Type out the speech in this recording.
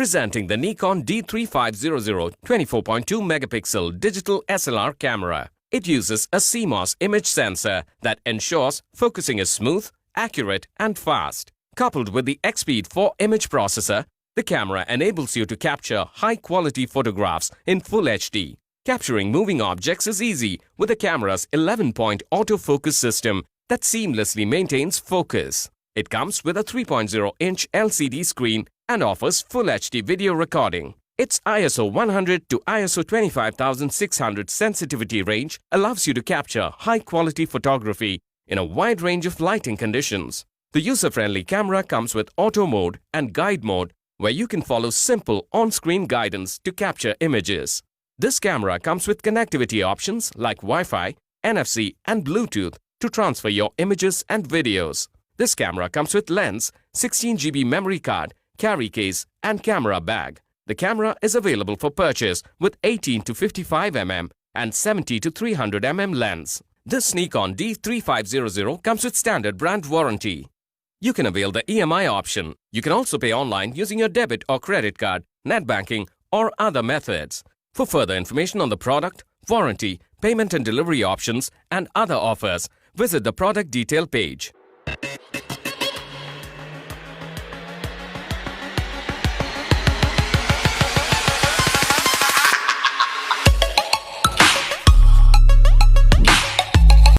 Presenting the Nikon D5300 24.2 megapixel digital SLR camera. It uses a CMOS image sensor that ensures focusing is smooth, accurate and fast. Coupled with the X-Speed 4 image processor, the camera enables you to capture high-quality photographs in Full HD. Capturing moving objects is easy with the camera's 11-point autofocus system that seamlessly maintains focus. It comes with a 3.0-inch LCD screen and offers Full HD video recording. Its ISO 100 to ISO 25600 sensitivity range allows you to capture high-quality photography in a wide range of lighting conditions. The user-friendly camera comes with Auto Mode and Guide Mode, where you can follow simple on-screen guidance to capture images. This camera comes with connectivity options like Wi-Fi, NFC and Bluetooth to transfer your images and videos. This camera comes with lens, 16GB memory card, carry case and camera bag. The camera is available for purchase with 18 to 55 mm and 70 to 300 mm lens. This Nikon D5300 comes with standard brand warranty. You can avail the EMI option. You can also pay online using your debit or credit card, net banking or other methods. For further information on the product, warranty, payment and delivery options and other offers, visit the product detail page.